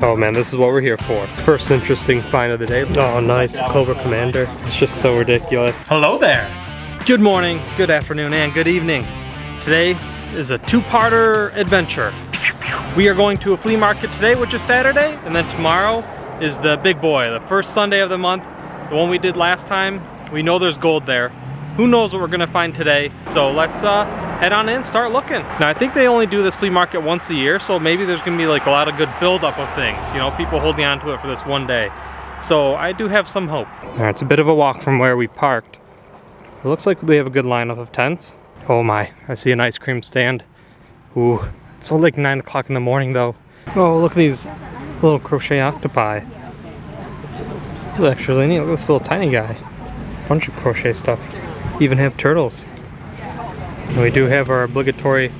Oh man, this is what we're here for. First interesting find of the day. Oh nice, Cobra Commander. It's just so ridiculous. Hello there. Good morning, good afternoon, and good evening. Today is a two-parter adventure. We are going to a flea market today, which is Saturday, and then tomorrow is the big boy, the first Sunday of the month, the one we did last time. We know there's gold there. Who knows what we're gonna find today? So let's head on in, start looking. Now I think they only do this flea market once a year, so maybe there's gonna be like a lot of good buildup of things, you know, people holding on to it for this one day. So I do have some hope. All right, it's a bit of a walk from where we parked. It looks like we have a good lineup of tents. Oh my, I see an ice cream stand. Ooh, it's only like 9 o'clock in the morning though. Oh, look at these little crochet octopi. This is actually really neat. Look at this little tiny guy. Bunch of crochet stuff. Even have turtles. And we do have our obligatory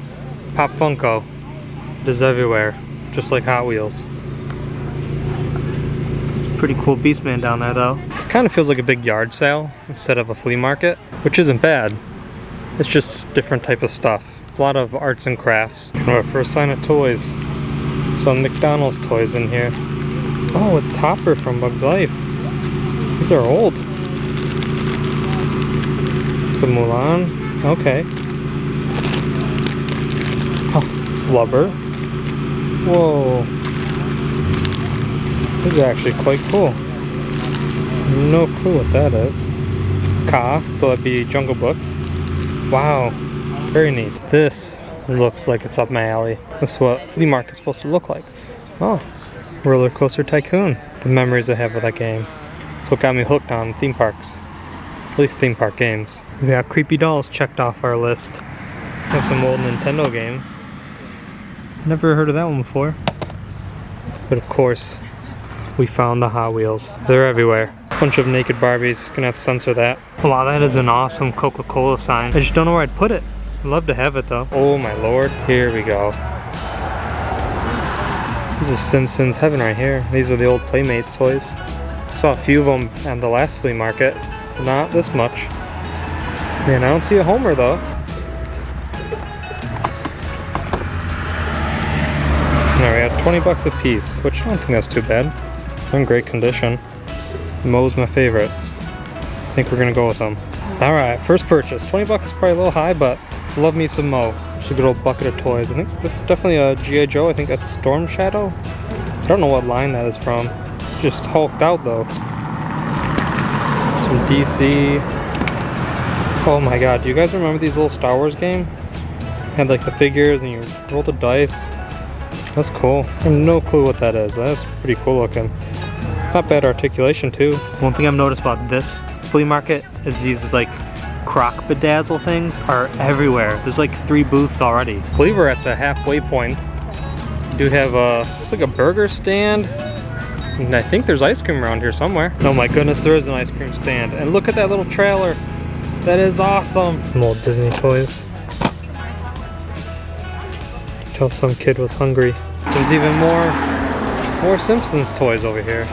Pop Funko. It is everywhere, just like Hot Wheels. Pretty cool Beastman down there though. This kind of feels like a big yard sale instead of a flea market, which isn't bad. It's just different type of stuff. It's a lot of arts and crafts. Our first sign of toys. Some McDonald's toys in here. Oh, it's Hopper from Bug's Life. These are old. Some Mulan. Okay. Oh, Flubber. Whoa. This is actually quite cool. No clue what that is. Ka, so that'd be Jungle Book. Wow, very neat. This looks like it's up my alley. This is what flea market's supposed to look like. Oh, Roller Coaster Tycoon. The memories I have of that game. It's what got me hooked on theme parks. At least theme park games. We got Creepy Dolls checked off our list. Have some old Nintendo games. Never heard of that one before. But of course, we found the Hot Wheels. They're everywhere. Bunch of naked Barbies. Gonna have to censor that. Wow, that is an awesome Coca-Cola sign. I just don't know where I'd put it. I'd love to have it though. Oh my lord. Here we go. This is Simpsons heaven right here. These are the old Playmates toys. Saw a few of them at the last flea market. Not this much. Man, I don't see a Homer though. Alright, we got 20 bucks a piece, which I don't think that's too bad. They're in great condition. Moe's my favorite. I think we're gonna go with them. Alright, first purchase. 20 bucks is probably a little high, but love me some Moe. Just a good old bucket of toys. I think that's definitely a G.I. Joe. I think that's Storm Shadow. I don't know what line that is from. Just hulked out though. Some DC. Oh my god, do you guys remember these little Star Wars game? Had like the figures and you roll the dice. That's cool. I have no clue what that is. That's pretty cool looking. It's not bad articulation too. One thing I've noticed about this flea market is these like croc bedazzle things are everywhere. There's like 3 booths already. I believe we're at the halfway point. We do have looks like a burger stand. And I think there's ice cream around here somewhere. Oh my goodness, there is an ice cream stand. And look at that little trailer. That is awesome. Some old Disney toys. Tell some kid was hungry. There's even more Simpsons toys over here.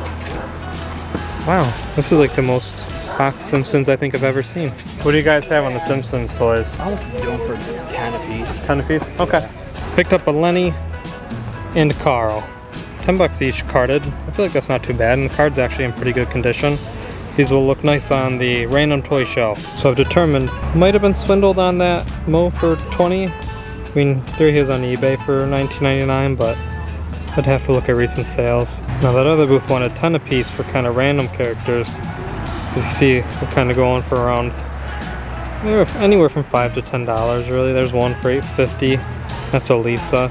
Wow, this is like the most boxed Simpsons I think I've ever seen. What do you guys have on the Simpsons toys? I was doing for 10 a piece. 10 a piece? Okay. Picked up a Lenny and a Carl. 10 bucks each carded. I feel like that's not too bad, and the card's actually in pretty good condition. These will look nice on the random toy shelf. So I've determined, might have been swindled on that Moe for 20. I mean, there he is on eBay for $19.99, but I'd have to look at recent sales. Now that other booth wanted 10 a piece for kind of random characters. You see, we're kind of going for around anywhere from $5 to $10 really. There's one for $8.50. That's a Lisa.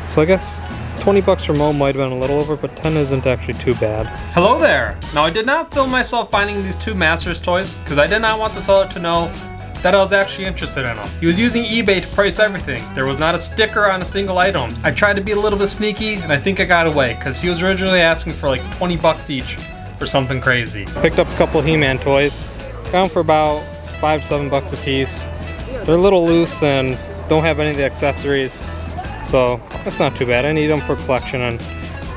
So I guess 20 bucks for Moe might have been a little over, but 10 isn't actually too bad. Hello there! Now I did not film myself finding these 2 Masters toys because I did not want the seller to know that I was actually interested in them. He was using eBay to price everything. There was not a sticker on a single item. I tried to be a little bit sneaky and I think I got away because he was originally asking for like 20 bucks each for something crazy. Picked up a couple He-Man toys. Got them for about 5-7 bucks a piece. They're a little loose and don't have any of the accessories. So that's not too bad. I need them for collection and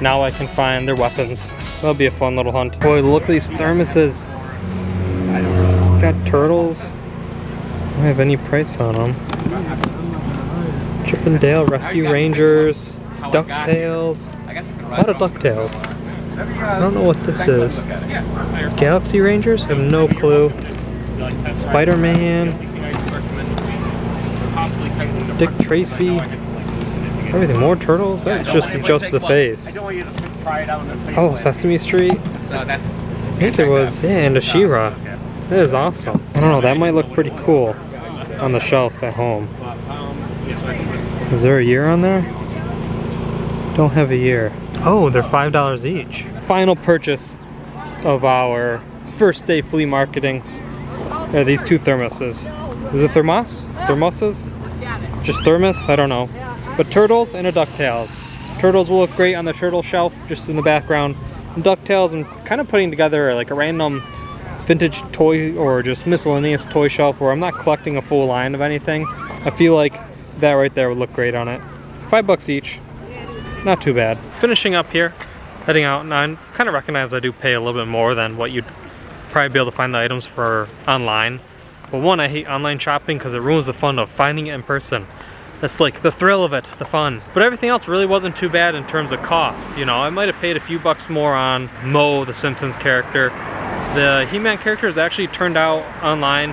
now I can find their weapons. That'll be a fun little hunt. Boy, look at these thermoses. Got turtles. Don't have any price on them. Chip and Dale Rescue Rangers, DuckTales. lot of DuckTales. I don't know what this is. Galaxy Rangers? I have no clue. Spider-Man. Dick Tracy. Everything. More turtles? That's just the face. Oh, Sesame Street. I think there was, yeah, and a She-Ra. That is awesome. I don't know, that might look pretty cool on the shelf at home. Is there a year on there? Don't have a year. Oh, they're $5 each. Final purchase of our first day flea marketing are these two thermoses. Is it thermos? Thermoses? Just thermos? I don't know. But turtles and a DuckTales. Turtles will look great on the turtle shelf, just in the background. And DuckTales, I'm kind of putting together like a random vintage toy or just miscellaneous toy shelf where I'm not collecting a full line of anything. I feel like that right there would look great on it. $5 each. Not too bad. Finishing up here, heading out, and I kind of recognize I do pay a little bit more than what you'd probably be able to find the items for online. But one, I hate online shopping because it ruins the fun of finding it in person. That's like the thrill of it, the fun. But everything else really wasn't too bad in terms of cost. You know, I might have paid a few bucks more on Mo, the Simpsons character. The He-Man characters actually turned out online.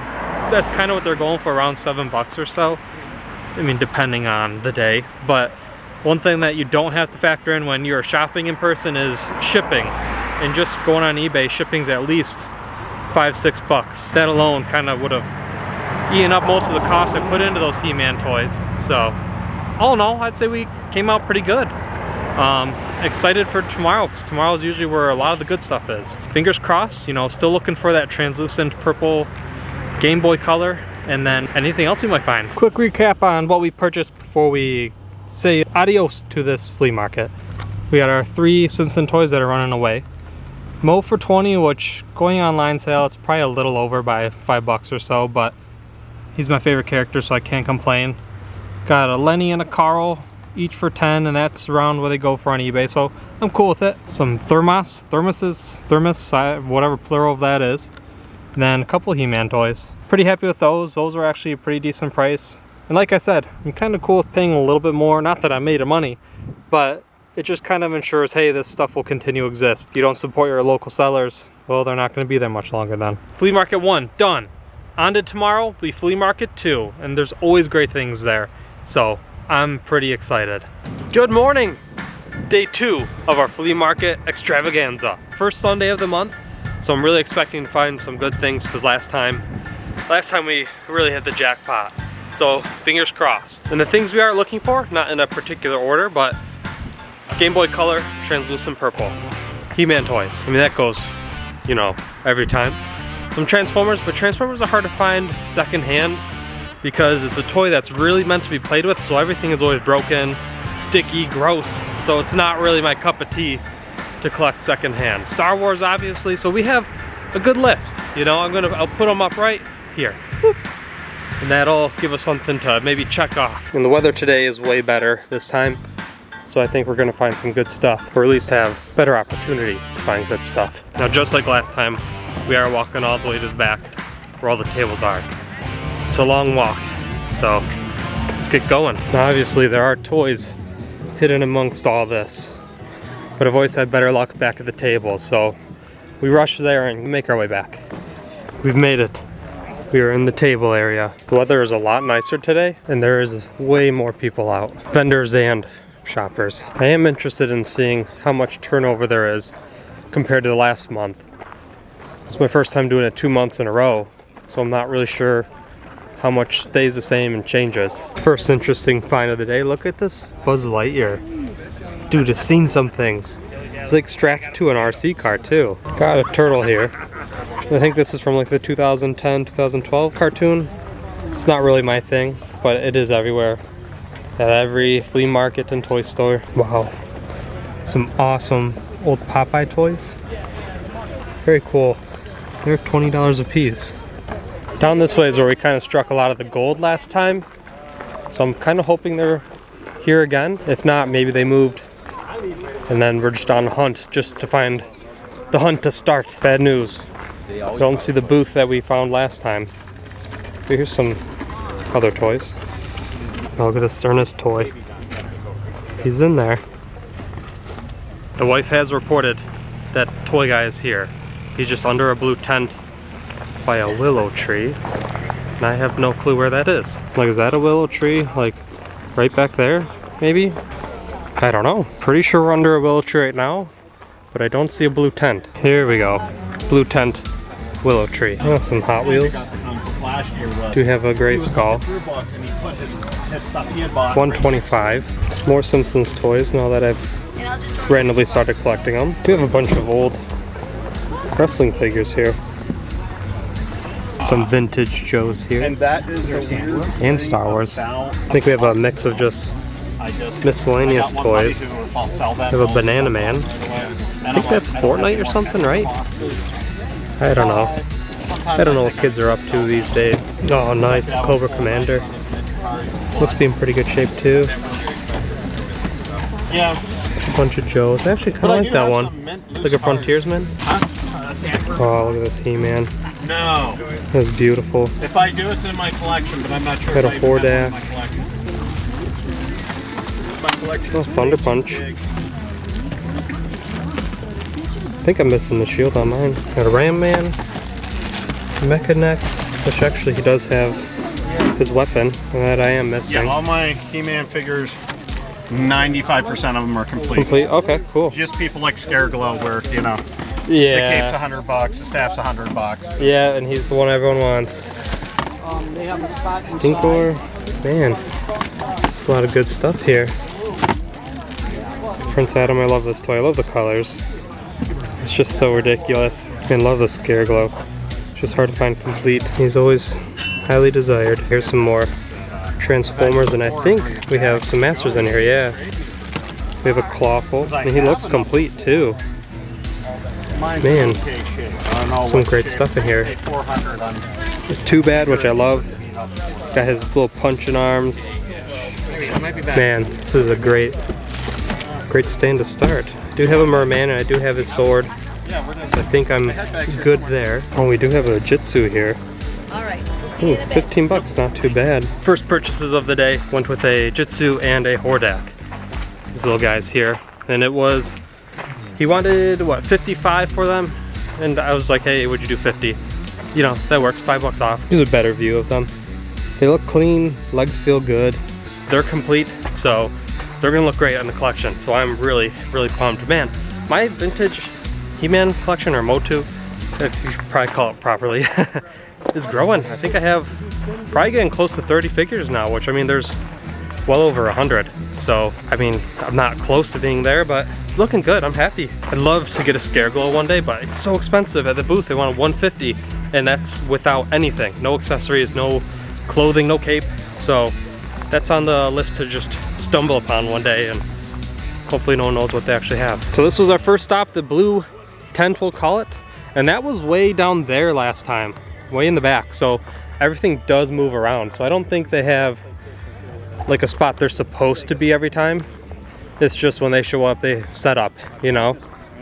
That's kind of what they're going for, around $7 or so. I mean, depending on the day. But one thing that you don't have to factor in when you're shopping in person is shipping. And just going on eBay, shipping's at least $5-6. That alone kind of would have eaten up most of the cost I put into those He-Man toys. So, all in all, I'd say we came out pretty good. Excited for tomorrow, because tomorrow is usually where a lot of the good stuff is. Fingers crossed, you know, still looking for that translucent purple Game Boy color, and then anything else we might find. Quick recap on what we purchased before we say adios to this flea market. We got our 3 Simpson toys that are running away. Mo for 20, which going online sale, it's probably a little over by $5 or so, but he's my favorite character, so I can't complain. Got a Lenny and a Carl, each for 10, and that's around where they go for on eBay, so I'm cool with it. Some thermos, whatever plural of that is. And then a couple He-Man toys. Pretty happy with those. Those were actually a pretty decent price. And like I said, I'm kind of cool with paying a little bit more. Not that I made of money, but it just kind of ensures, hey, this stuff will continue to exist. You don't support your local sellers, well, they're not going to be there much longer then. Flea Market 1, done. On to tomorrow, will be Flea Market 2, and there's always great things there. So, I'm pretty excited. Good morning! Day 2 of our Flea Market extravaganza. First Sunday of the month, so I'm really expecting to find some good things, because last time we really hit the jackpot. So, fingers crossed. And the things we are looking for, not in a particular order, but Game Boy Color, translucent purple. He-Man toys. I mean, that goes, you know, every time. Some Transformers, but Transformers are hard to find secondhand because it's a toy that's really meant to be played with, so everything is always broken, sticky, gross. So it's not really my cup of tea to collect secondhand. Star Wars, obviously, so we have a good list. You know, I'll put them up right here. Whoop. And that'll give us something to maybe check off. And the weather today is way better this time. So I think we're gonna find some good stuff, or at least have better opportunity to find good stuff. Now, just like last time, we are walking all the way to the back where all the tables are. It's a long walk, so let's get going. Now, obviously there are toys hidden amongst all this, but I've always had better luck back at the table, so we rush there and make our way back. We've made it. We are in the table area. The weather is a lot nicer today, and there is way more people out. Vendors and shoppers. I am interested in seeing how much turnover there is compared to the last month. It's my first time doing it 2 months in a row, so I'm not really sure how much stays the same and changes. First interesting find of the day, look at this Buzz Lightyear. This dude has seen some things. It's like strapped to an RC car too. Got a turtle here. I think this is from like the 2010, 2012 cartoon. It's not really my thing, but it is everywhere. At every flea market and toy store. Wow. Some awesome old Popeye toys. Very cool. They're $20 a piece. Down this way is where we kind of struck a lot of the gold last time. So I'm kind of hoping they're here again. If not, maybe they moved. And then we're just on a hunt just to find the hunt to start. Bad news. Don't see the booth that we found last time. Here's some other toys. Oh, look at this Ernest toy. He's in there. The wife has reported that toy guy is here. He's just under a blue tent by a willow tree. And I have no clue where that is. Like, is that a willow tree? Like, right back there, maybe? I don't know. Pretty sure we're under a willow tree right now, but I don't see a blue tent. Here we go. Blue tent, willow tree. Oh, some Hot Wheels. Do have a gray skull. 125. More Simpsons toys now that I've randomly started collecting them. Do have a bunch of old wrestling figures here. Some vintage Joes here. And that is and Star Wars. I think we have a mix of just miscellaneous toys. We have a Banana Man. I think that's Fortnite or something, right? I don't know. I don't know what kids are up to these days. Oh, nice. Cobra Commander. Looks to be in pretty good shape too. Yeah. A bunch of Joes. I actually kind of like that one. It's like a frontiersman. Oh, look at this He-Man. No. That's beautiful. If I do, it's in my collection, but I'm not sure Got if a I even have it in my Hordak. collection. My collection Oh, is Thunder way Punch. too big. I think I'm missing the shield on mine. Got a Ram Man. Mecha Neck, which actually he does have his weapon, and that I am missing. Yeah, all my He-Man figures, 95% of them are complete. Complete? Okay, cool. Just people like Scareglow where, you know, the Yeah. cape's $100, the staff's $100. Yeah, and he's the one everyone wants. Stinkor. Man, there's a lot of good stuff here. Prince Adam, I love this toy. I love the colors. It's just so ridiculous. I love the Scareglow. It's just hard to find complete. He's always highly desired. Here's some more Transformers, and I think we have some Masters in here, yeah. We have a Clawful, and he looks complete too. Man, some great stuff in here. There's Too Bad, which I love. Got his little punching arms. Man, this is a great stand to start. I do have a Merman, and I do have his sword. So I think I'm good there. Oh, we do have a Jitsu here. Ooh, 15 bucks, not too bad. First purchases of the day went with a Jitsu and a Hordak. These little guys here. And it was, he wanted, what, 55 for them? And I was like, hey, would you do 50? You know, that works, 5 bucks off. Here's a better view of them. They look clean, legs feel good. They're complete, so they're gonna look great in the collection. So I'm really, really pumped. Man, my vintage He-Man collection, or Motu, if you should probably call it properly, is growing. I think I have probably getting close to 30 figures now, which I mean, there's well over 100. So, I mean, I'm not close to being there, but it's looking good. I'm happy. I'd love to get a Scareglow one day, but it's so expensive. At the booth, they want $150, and that's without anything. No accessories, no clothing, no cape. So, that's on the list to just stumble upon one day, and hopefully no one knows what they actually have. So this was our first stop, the blue tent, we'll call it. And that was way down there last time, way in the back. So everything does move around. So I don't think they have like a spot they're supposed to be every time. It's just when they show up, they set up, you know?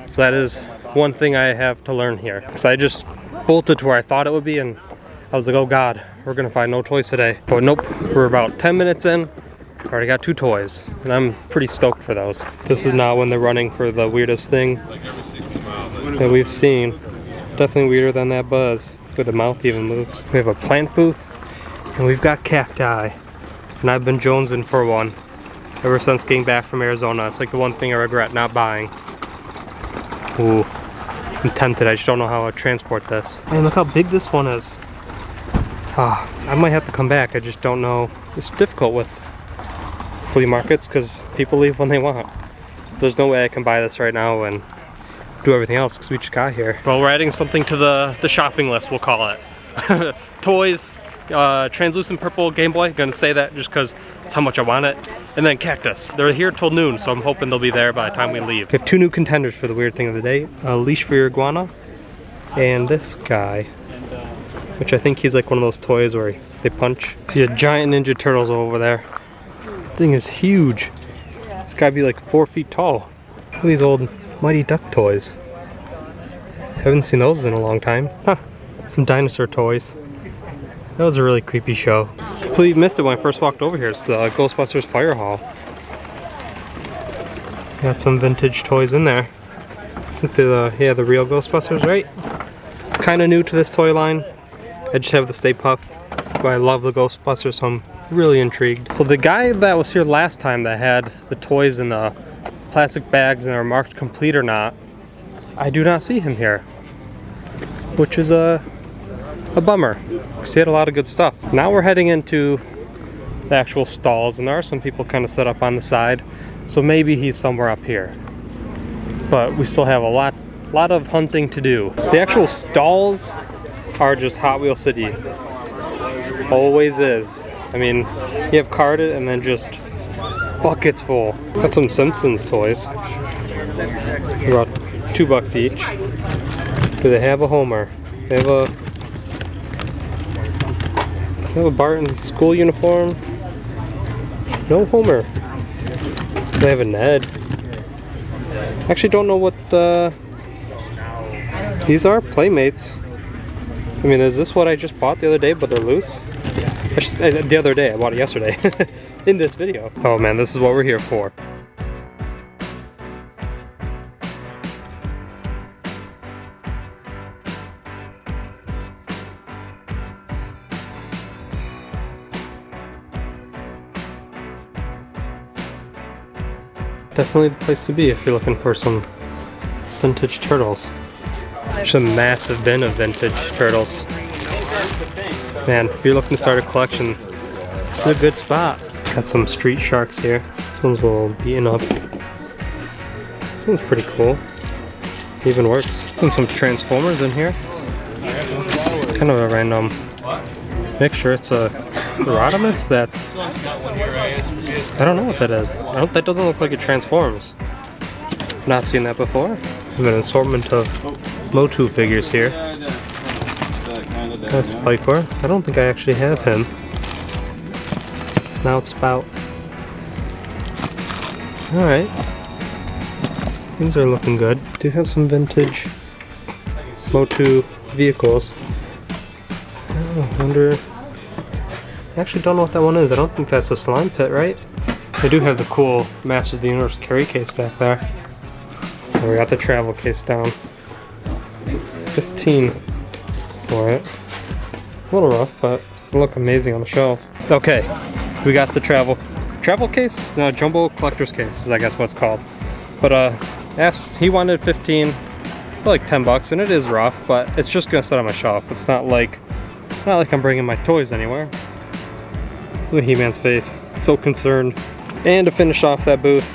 So that is one thing I have to learn here. So I just bolted to where I thought it would be, and I was like, oh God, we're gonna find no toys today. But nope, we're about 10 minutes in. Already got 2 toys, and I'm pretty stoked for those. This is now when they're running for the weirdest thing that we've seen. Definitely weirder than that buzz, where the mouth even moves. We have a plant booth, and we've got cacti. And I've been jonesing for one ever since getting back from Arizona. It's like the one thing I regret not buying. Ooh, I'm tempted. I just don't know how to transport this. Man, look how big this one is. Ah, I might have to come back. I just don't know. It's difficult with flea markets because people leave when they want. There's no way I can buy this right now and do everything else because we just got here. Well, we're adding something to the shopping list, we'll call it. Toys, translucent purple Game Boy, gonna say that just because it's how much I want it. And then cactus. They're here till noon, so I'm hoping they'll be there by the time we leave. We have 2 new contenders for the weird thing of the day. A leash for your iguana, and this guy, which I think he's like one of those toys where they punch. See a giant Ninja Turtles over there. Thing is huge. It's gotta be like 4 feet tall. Look at these old Mighty Duck toys. Haven't seen those in a long time. Huh. Some dinosaur toys. That was a really creepy show. Completely missed it when I first walked over here. It's the Ghostbusters Fire Hall. Got some vintage toys in there. I think yeah, the real Ghostbusters, right? Kind of new to this toy line. I just have the Stay Puft, but I love the Ghostbusters, so I'm really intrigued. So the guy that was here last time that had the toys in the plastic bags and are marked complete or not, I do not see him here, which is a bummer, because he had a lot of good stuff. Now we're heading into the actual stalls, and there are some people kind of set up on the side, so maybe he's somewhere up here. But we still have a lot of hunting to do. The actual stalls are just Hot Wheel City. Always is. I mean, you have carded and then just buckets full. Got some Simpsons toys. About $2 each. Do they have a Homer? They have a Barton school uniform. No Homer. They have a Ned. Actually don't know what these are. Playmates. I mean, is this what I just bought the other day, but they're loose? The other day, I bought it yesterday. In this video. Oh man, this is what we're here for. Definitely the place to be if you're looking for some vintage turtles. There's a massive bin of vintage turtles. Man, if you're looking to start a collection, this is a good spot. Got some street sharks here. This one's a little beaten up. This one's pretty cool. Even works. And some Transformers in here. Kind of a random mixture. It's a Rodimus that's... I don't know what that is. That doesn't look like it transforms. Not seen that before. I've got an assortment of Motu figures here. Got Spikewar. I don't think I actually have him. Snout Spout. Alright. Things are looking good. Do have some vintage Motu vehicles. Oh, I wonder... I actually don't know what that one is. I don't think that's a slime pit, right? They do have the cool Masters of the Universe carry case back there. And we got the travel case down. 15 for it. A little rough, but it'll look amazing on the shelf. Okay, we got the travel case? No, jumbo collector's case is I guess what it's called. But he wanted 15 for like $10, and it is rough, but it's just gonna sit on my shelf. It's not like I'm bringing my toys anywhere. Look at He-Man's face, so concerned. And to finish off that booth,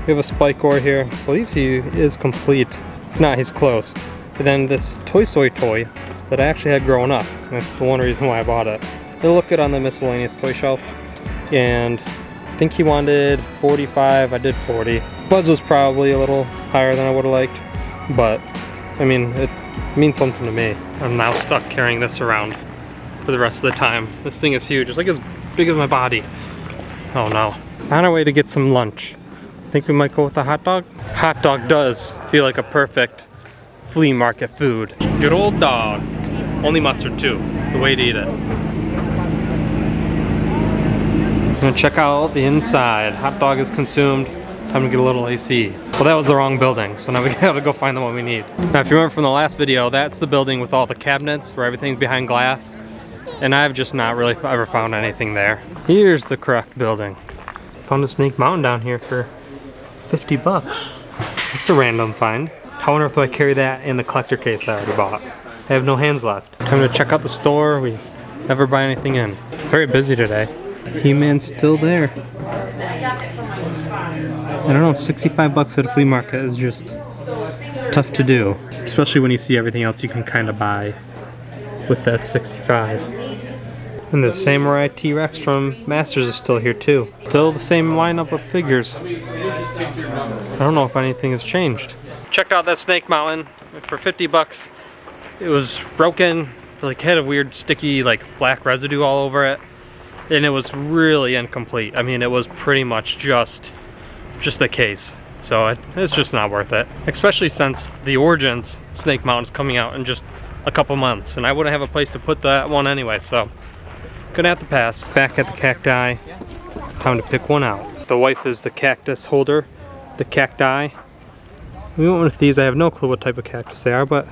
we have a Spikewar here. I believe he is complete. If not, he's close. And then this Toy Story toy that I actually had growing up. That's the one reason why I bought it. It'll look good on the miscellaneous toy shelf. And I think he wanted 45, I did 40. Buzz was probably a little higher than I would have liked, but I mean, it means something to me. I'm now stuck carrying this around for the rest of the time. This thing is huge, it's like as big as my body. Oh no. On our way to get some lunch. Think we might go with a hot dog? Hot dog does feel like a perfect flea market food. Good old dog. Only mustard too, the way to eat it. I'm gonna check out the inside. Hot dog is consumed. Time to get a little AC. Well, that was the wrong building, so now we gotta go find the one we need. Now, if you remember from the last video, that's the building with all the cabinets where everything's behind glass. And I've just not really ever found anything there. Here's the correct building. Found a Snake Mountain down here for $50. That's a random find. I wonder if I carry that in the collector case I already bought. I have no hands left. Time to check out the store. We never buy anything in. Very busy today. He-Man's still there. I don't know, 65 bucks at a flea market is just tough to do. Especially when you see everything else you can kind of buy with that 65. And the Samurai T-Rex from Masters is still here too. Still the same lineup of figures. I don't know if anything has changed. Checked out that Snake Mountain for 50 bucks. It was broken, like had a weird sticky like black residue all over it. And it was really incomplete. I mean, it was pretty much just the case. So it's just not worth it. Especially since the Origins Snake Mountain's coming out in just a couple months. And I wouldn't have a place to put that one anyway, so gonna have to pass. Back at the cacti, time to pick one out. The wife is the cactus holder. the cacti. We went with these. I have no clue what type of cactus they are, but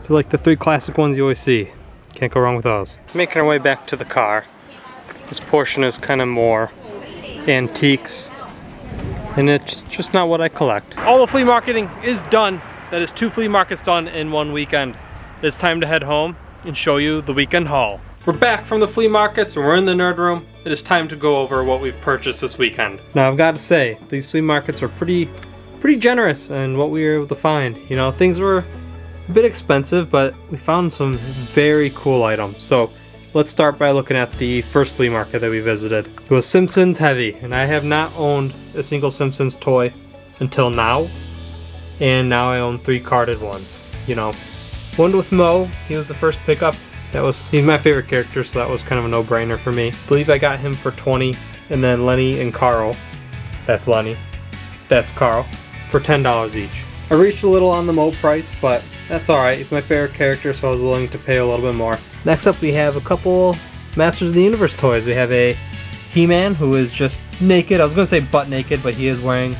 they're like the 3 classic ones you always see. Can't go wrong with those. Making our way back to the car. This portion is kind of more antiques, and it's just not what I collect. All the flea marketing is done. That is 2 flea markets done in one weekend. It's time to head home and show you the weekend haul. We're back from the flea markets and we're in the nerd room. It is time to go over what we've purchased this weekend. Now I've got to say, these flea markets are pretty generous in what we were able to find. You know, things were a bit expensive, but we found some very cool items. So let's start by looking at the first flea market that we visited. It was Simpsons heavy, and I have not owned a single Simpsons toy until now. And now I own 3 carded ones. You know, one with Mo, he was the first pickup. He's my favorite character, so that was kind of a no-brainer for me. I believe I got him for 20, and then Lenny and Carl, that's Lenny, that's Carl, for $10 each. I reached a little on the Mo price, but that's alright. He's my favorite character, so I was willing to pay a little bit more. Next up, we have a couple Masters of the Universe toys. We have a He-Man, who is just naked. I was going to say butt naked, but he is wearing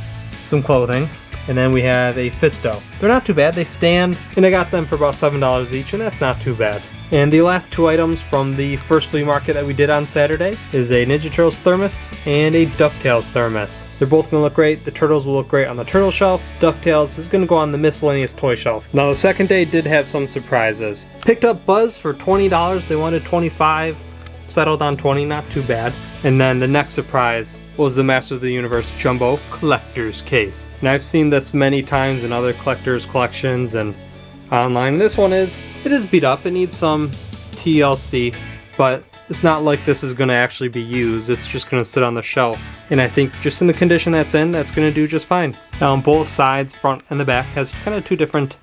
some clothing. And then we have a Fisto. They're not too bad. They stand, and I got them for about $7 each, and that's not too bad. And the last 2 items from the first flea market that we did on Saturday is a Ninja Turtles thermos and a DuckTales thermos. They're both going to look great. The Turtles will look great on the Turtle shelf. DuckTales is going to go on the miscellaneous toy shelf. Now the second day did have some surprises. Picked up Buzz for $20. They wanted $25. Settled on $20, not too bad. And then the next surprise was the Masters of the Universe Jumbo Collector's Case. And I've seen this many times in other collectors' collections and online. This one it is beat up. It needs some TLC, but it's not like this is going to actually be used. It's just going to sit on the shelf. And I think just in the condition that's in, that's going to do just fine. Now on both sides, front and the back, has kind of 2 different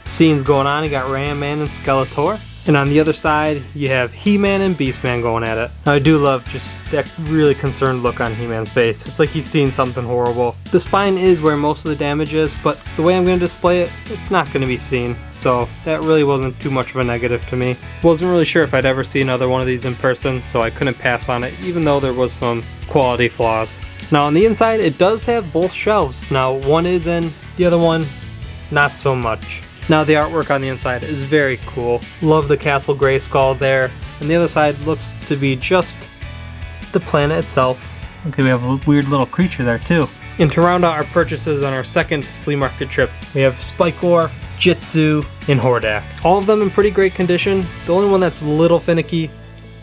scenes going on. You got Ram Man and Skeletor. And on the other side, you have He-Man and Beast-Man going at it. Now, I do love just that really concerned look on He-Man's face. It's like he's seen something horrible. The spine is where most of the damage is, but the way I'm going to display it, it's not going to be seen. So that really wasn't too much of a negative to me. Wasn't really sure if I'd ever see another one of these in person, so I couldn't pass on it, even though there was some quality flaws. Now on the inside, it does have both shelves. Now one is in, the other one, not so much. Now the artwork on the inside is very cool. Love the Castle Grayskull there. And the other side looks to be just the planet itself. Okay, we have a weird little creature there too. And to round out our purchases on our second flea market trip, we have Spikor, Jitsu, and Hordak. All of them in pretty great condition. The only one that's a little finicky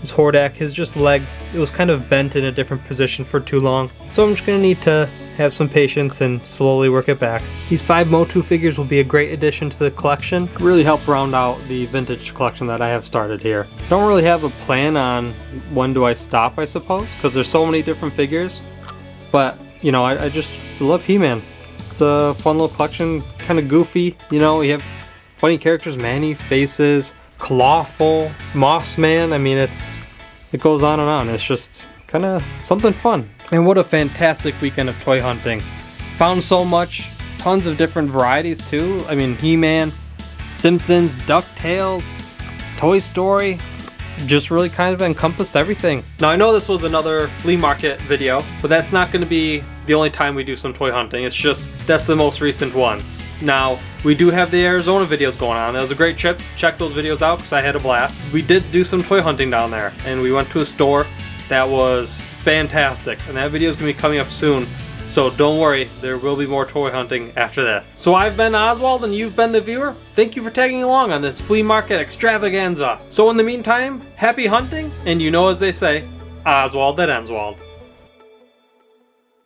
is Hordak. His just leg, it was kind of bent in a different position for too long. So I'm just going to need to have some patience and slowly work it back. These 5 Motu figures will be a great addition to the collection. Really help round out the vintage collection that I have started here. Don't really have a plan on when do I stop, I suppose, because there's so many different figures. But, you know, I just love He-Man. It's a fun little collection, kind of goofy. You know, we have funny characters, Manny, Faces, Clawful, Moss Man. I mean, it goes on and on. It's just kind of something fun. And what a fantastic weekend of toy hunting. Found so much, tons of different varieties too. I mean, He-Man, Simpsons, DuckTales, Toy Story, just really kind of encompassed everything. Now I know this was another flea market video, but that's not going to be the only time we do some toy hunting. It's just, that's the most recent ones. Now, we do have the Arizona videos going on. That was a great trip. Check those videos out because I had a blast. We did do some toy hunting down there, and we went to a store that was fantastic, and that video is going to be coming up soon, so don't worry, there will be more toy hunting after this. So I've been Oswald and you've been the viewer. Thank you for tagging along on this flea market extravaganza. So in the meantime, happy hunting, and you know as they say, Oswald at Endswald.